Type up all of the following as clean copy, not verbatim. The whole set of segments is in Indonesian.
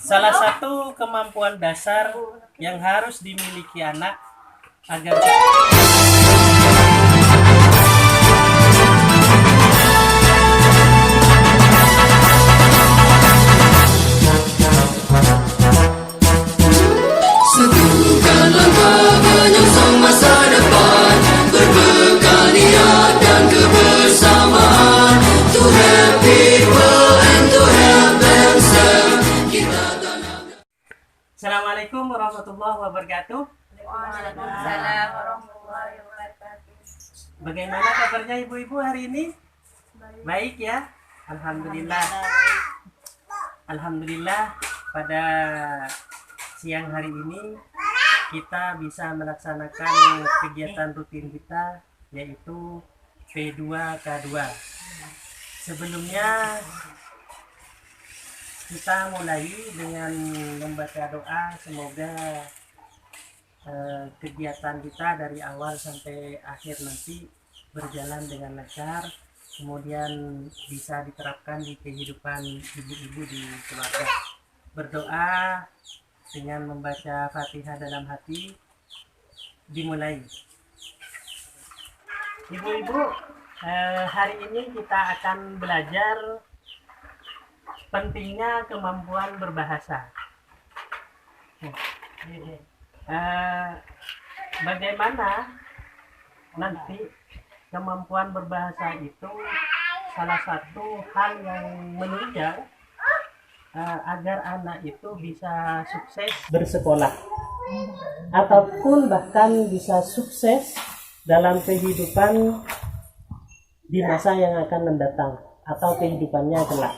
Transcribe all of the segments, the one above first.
Salah satu kemampuan dasar yang harus dimiliki anak agar Satukan langkah menyongsong masa depan, berbekal niat dan kebersamaan. To help people and to help themselves. Kita tanam. Assalamualaikum warahmatullahi wabarakatuh. Waalaikumsalam warahmatullahi wabarakatuh. Bagaimana kabarnya ibu-ibu hari ini? Baik ya? Alhamdulillah. Alhamdulillah pada siang hari ini kita bisa melaksanakan kegiatan rutin kita, yaitu P2K2. Sebelumnya kita mulai dengan membaca doa, semoga kegiatan kita dari awal sampai akhir nanti berjalan dengan lancar, kemudian bisa diterapkan di kehidupan ibu-ibu di keluarga. Berdoa dengan membaca Fatihah dalam hati dimulai. Ibu-ibu, hari ini kita akan belajar pentingnya kemampuan berbahasa. Bagaimana nanti kemampuan berbahasa itu salah satu hal yang menunjang agar anak itu bisa sukses bersekolah ataupun bahkan bisa sukses dalam kehidupan di masa yang akan mendatang atau kehidupannya kelak.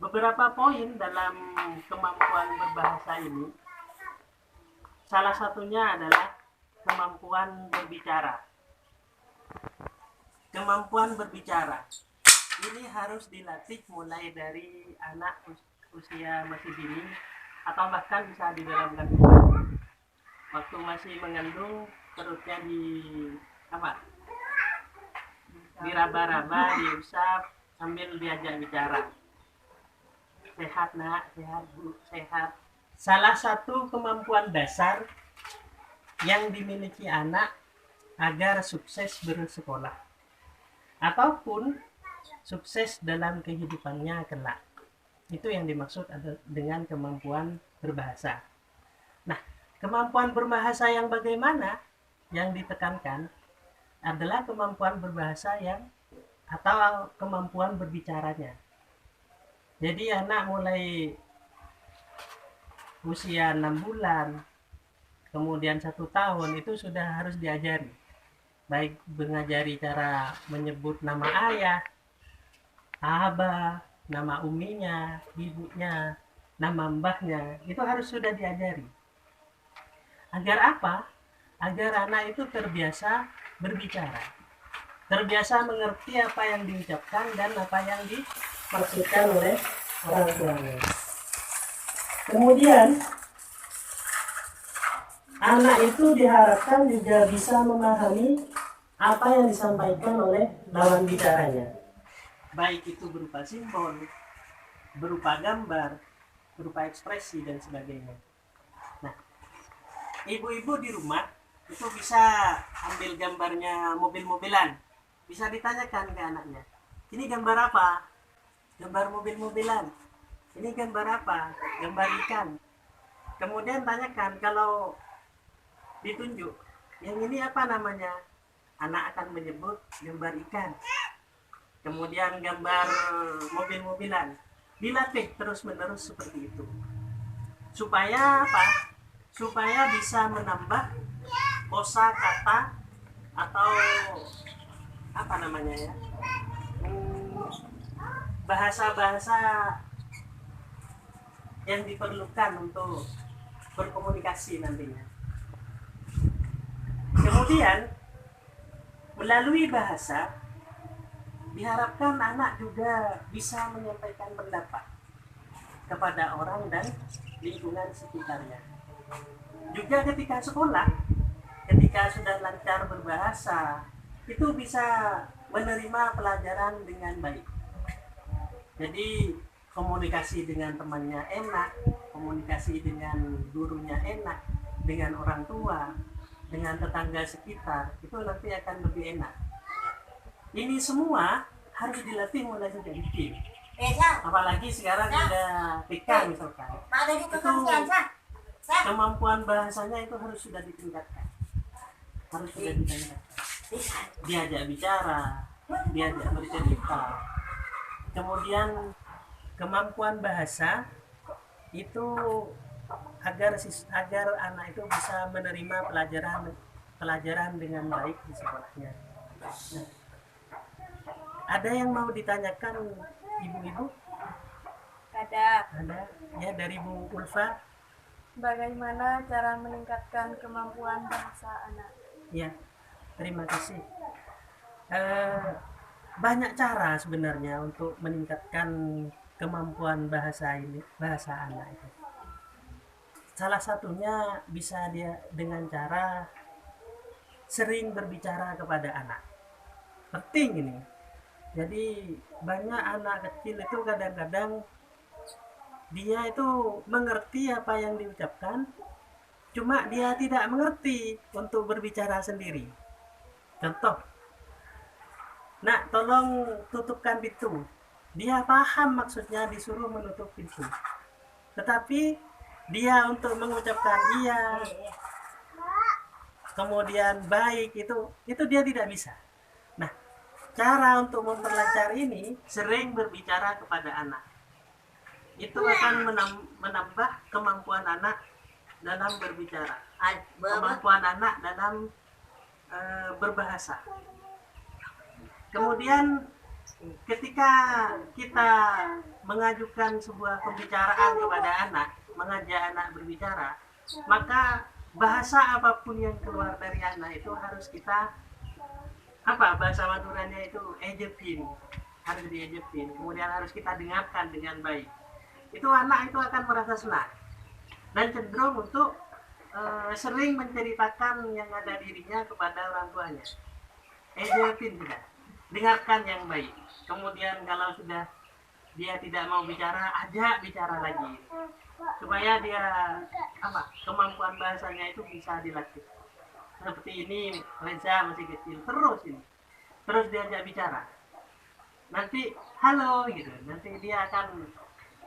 Beberapa poin dalam kemampuan berbahasa ini, salah satunya adalah kemampuan berbicara. Kemampuan berbicara ini harus dilatih mulai dari anak usia masih dini atau bahkan bisa di dalam kandungan. Waktu masih mengandung, perutnya diraba-raba, diusap sambil diajak bicara. Sehat nak, sehat bu, sehat. Salah satu kemampuan dasar yang dimiliki anak agar sukses bersekolah ataupun sukses dalam kehidupannya kelak. Itu yang dimaksud dengan kemampuan berbahasa. Nah, kemampuan berbahasa yang bagaimana yang ditekankan adalah kemampuan berbahasa yang atau kemampuan berbicaranya. Jadi anak mulai usia 6 bulan, kemudian 1 tahun itu sudah harus diajari. Baik mengajari cara menyebut nama ayah, abah, nama uminya, ibunya, nama mbahnya, itu harus sudah diajari. Agar apa? Agar anak itu terbiasa berbicara, terbiasa mengerti apa yang diucapkan dan apa yang dimaksudkan oleh orang tuanya. Kemudian anak itu diharapkan juga bisa memahami apa yang disampaikan oleh lawan bicaranya, baik itu berupa simbol, berupa gambar, berupa ekspresi dan sebagainya. Nah, ibu-ibu di rumah itu bisa ambil gambarnya mobil-mobilan, bisa ditanyakan ke anaknya, ini gambar apa? Gambar mobil-mobilan. Ini gambar apa? Gambar ikan. Kemudian tanyakan, kalau ditunjuk, yang ini apa namanya? Anak akan menyebut gambar ikan. Kemudian gambar mobil-mobilan. Dilatih terus-menerus seperti itu. Supaya apa? Supaya bisa menambah kosakata atau apa namanya ya? Bahasa-bahasa yang diperlukan untuk berkomunikasi nantinya. Kemudian melalui bahasa diharapkan anak juga bisa menyampaikan pendapat kepada orang dan lingkungan sekitarnya. Juga ketika sekolah, ketika sudah lancar berbahasa, itu bisa menerima pelajaran dengan baik. Jadi komunikasi dengan temannya enak, komunikasi dengan gurunya enak, dengan orang tua, dengan tetangga sekitar, itu nanti akan lebih enak. Ini semua harus dilatih mulai sejak kecil. Apalagi sekarang udah TK misalkan, itu kemampuan bahasanya itu harus sudah ditingkatkan, harus sudah ditingkatkan. Diajak bicara, diajak bercerita. Kemudian kemampuan bahasa itu agar anak itu bisa menerima pelajaran dengan baik di sekolahnya. Nah, ada yang mau ditanyakan ibu-ibu? Ada. Ada ya, dari Bu Ulfa. Bagaimana cara meningkatkan kemampuan bahasa anak? Ya, terima kasih. Banyak cara sebenarnya untuk meningkatkan kemampuan bahasa anak itu. Salah satunya bisa dia dengan cara sering berbicara kepada anak. Penting ini. Jadi banyak anak kecil itu kadang-kadang dia itu mengerti apa yang diucapkan, cuma dia tidak mengerti untuk berbicara sendiri. Contoh, nak tolong tutupkan pintu. Dia paham maksudnya disuruh menutup pintu, tetapi dia untuk mengucapkan iya, kemudian baik, itu dia tidak bisa. Nah, cara untuk memperlancar ini sering berbicara kepada anak. Itu akan menambah kemampuan anak dalam berbicara, kemampuan anak dalam berbahasa. Kemudian ketika kita mengajukan sebuah pembicaraan kepada anak, mengajak anak berbicara, maka bahasa apapun yang keluar dari anak itu harus kita bahasa Maduranya itu ejepin, harus diejepin, kemudian harus kita dengarkan dengan baik. Itu anak itu akan merasa senang dan cenderung untuk sering menceritakan yang ada dirinya kepada orang tuanya. Ejepin tidak, dengarkan yang baik. Kemudian kalau sudah dia tidak mau bicara, ajak bicara lagi, supaya dia kemampuan bahasanya itu bisa dilatih. Seperti ini, Reza masih kecil, terus diajak bicara. Nanti halo gitu, nanti dia akan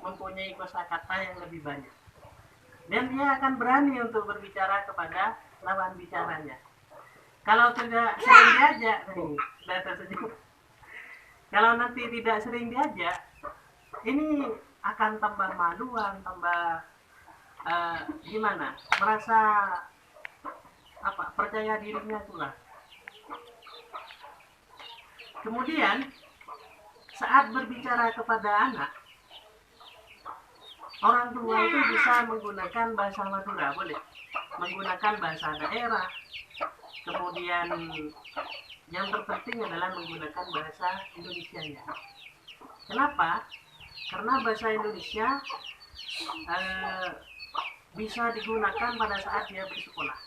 mempunyai kosakata yang lebih banyak, dan dia akan berani untuk berbicara kepada lawan bicaranya. Kalau tidak sering diajak, kalau nanti tidak sering diajak, ini akan tambah maluan, tambah merasa percaya dirinya kurang. Kemudian saat berbicara kepada anak, orang tua itu bisa menggunakan bahasa Madura, boleh menggunakan bahasa daerah. Kemudian yang terpenting adalah menggunakan bahasa Indonesianya. Kenapa? Karena bahasa Indonesia bisa digunakan pada saat dia bersekolah.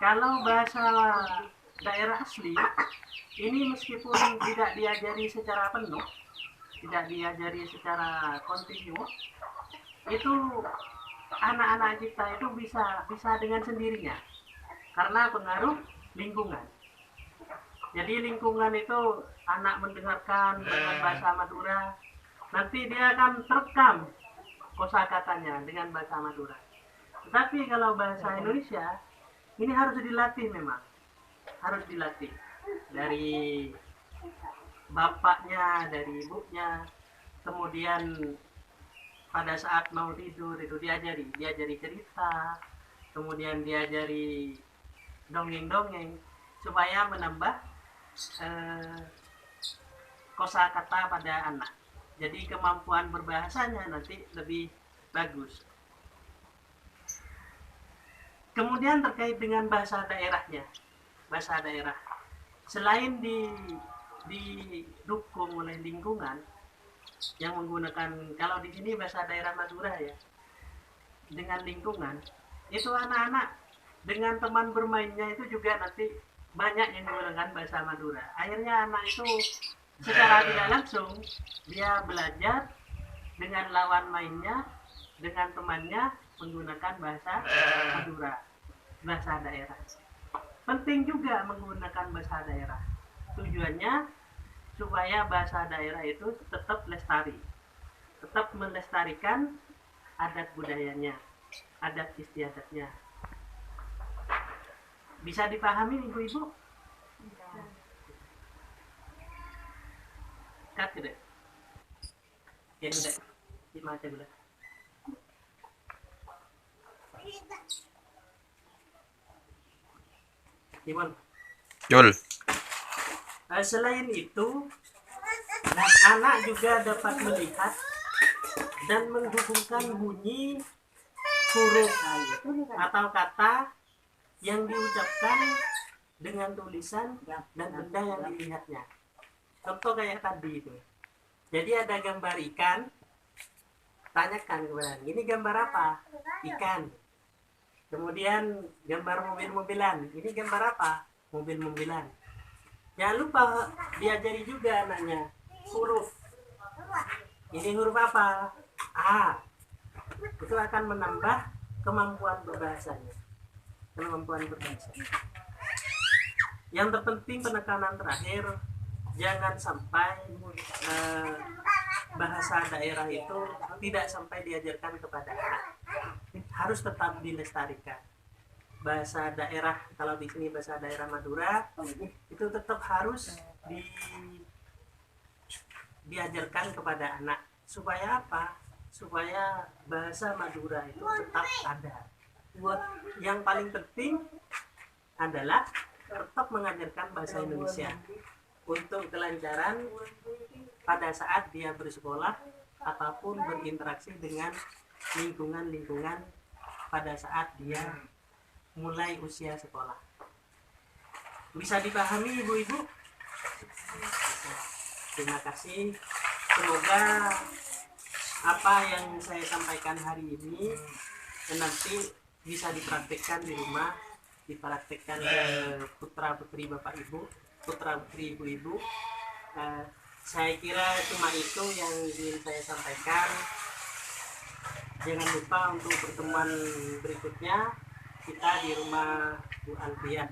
Kalau bahasa daerah asli ini meskipun tidak diajari secara penuh, tidak diajari secara kontinu, itu anak-anak kita itu bisa dengan sendirinya karena pengaruh lingkungan. Jadi lingkungan itu anak mendengarkan dengan bahasa Madura, nanti dia akan terekam kosakatanya dengan bahasa Madura. Tetapi kalau bahasa Indonesia ini harus dilatih, memang harus dilatih dari bapaknya, dari ibunya. Kemudian pada saat mau tidur itu diajari cerita, kemudian diajari dongeng-dongeng supaya menambah kosakata pada anak. Jadi kemampuan berbahasanya nanti lebih bagus. Kemudian terkait dengan bahasa daerahnya, bahasa daerah, selain didukung oleh lingkungan yang menggunakan, kalau di sini bahasa daerah Madura ya, dengan lingkungan itu anak-anak dengan teman bermainnya itu juga nanti banyak yang menggunakan bahasa Madura. Akhirnya anak itu secara tidak langsung dia belajar dengan lawan mainnya, dengan temannya menggunakan bahasa Madura, bahasa daerah. Penting juga menggunakan bahasa daerah. Tujuannya supaya bahasa daerah itu tetap lestari, tetap melestarikan adat budayanya, adat istiadatnya. Bisa dipahami ibu-ibu? Kat tidak? Ya tidak. Dimaca dulu. Gimana? Yul. Selain itu, anak juga dapat melihat dan menghubungkan bunyi huruf atau kata yang diucapkan dengan tulisan dan benda yang dilihatnya. Contoh kayak tadi itu. Jadi ada gambar ikan, tanyakan kepada ini gambar apa? Ikan. Kemudian gambar mobil-mobilan, ini gambar apa? Mobil-mobilan. Jangan lupa diajari juga anaknya huruf. Ini huruf apa? A. Itu akan menambah kemampuan berbahasanya. Kemampuan berbahasa. Yang terpenting penekanan terakhir, jangan sampai bahasa daerah itu tidak sampai diajarkan kepada anak. Harus tetap dilestarikan. Bahasa daerah, kalau di sini bahasa daerah Madura, itu tetap harus diajarkan kepada anak. Supaya apa? Supaya bahasa Madura itu tetap ada. Yang paling penting adalah tetap mengajarkan bahasa Indonesia untuk kelancaran pada saat dia bersekolah ataupun berinteraksi dengan lingkungan-lingkungan pada saat dia mulai usia sekolah. Bisa dipahami ibu-ibu? Terima kasih. Semoga apa yang saya sampaikan hari ini nanti bisa dipraktikkan di rumah, dipraktikkan ke putra putri bapak ibu, putra putri ibu-ibu. Saya kira cuma itu yang ingin saya sampaikan. Jangan lupa untuk pertemuan berikutnya kita di rumah Bu Alfiah.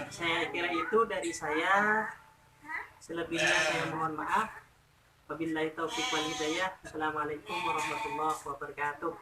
Saya kira itu dari saya. Selebihnya saya mohon maaf. Wabillahi taufiq wal hidayah. Assalamualaikum warahmatullahi wabarakatuh.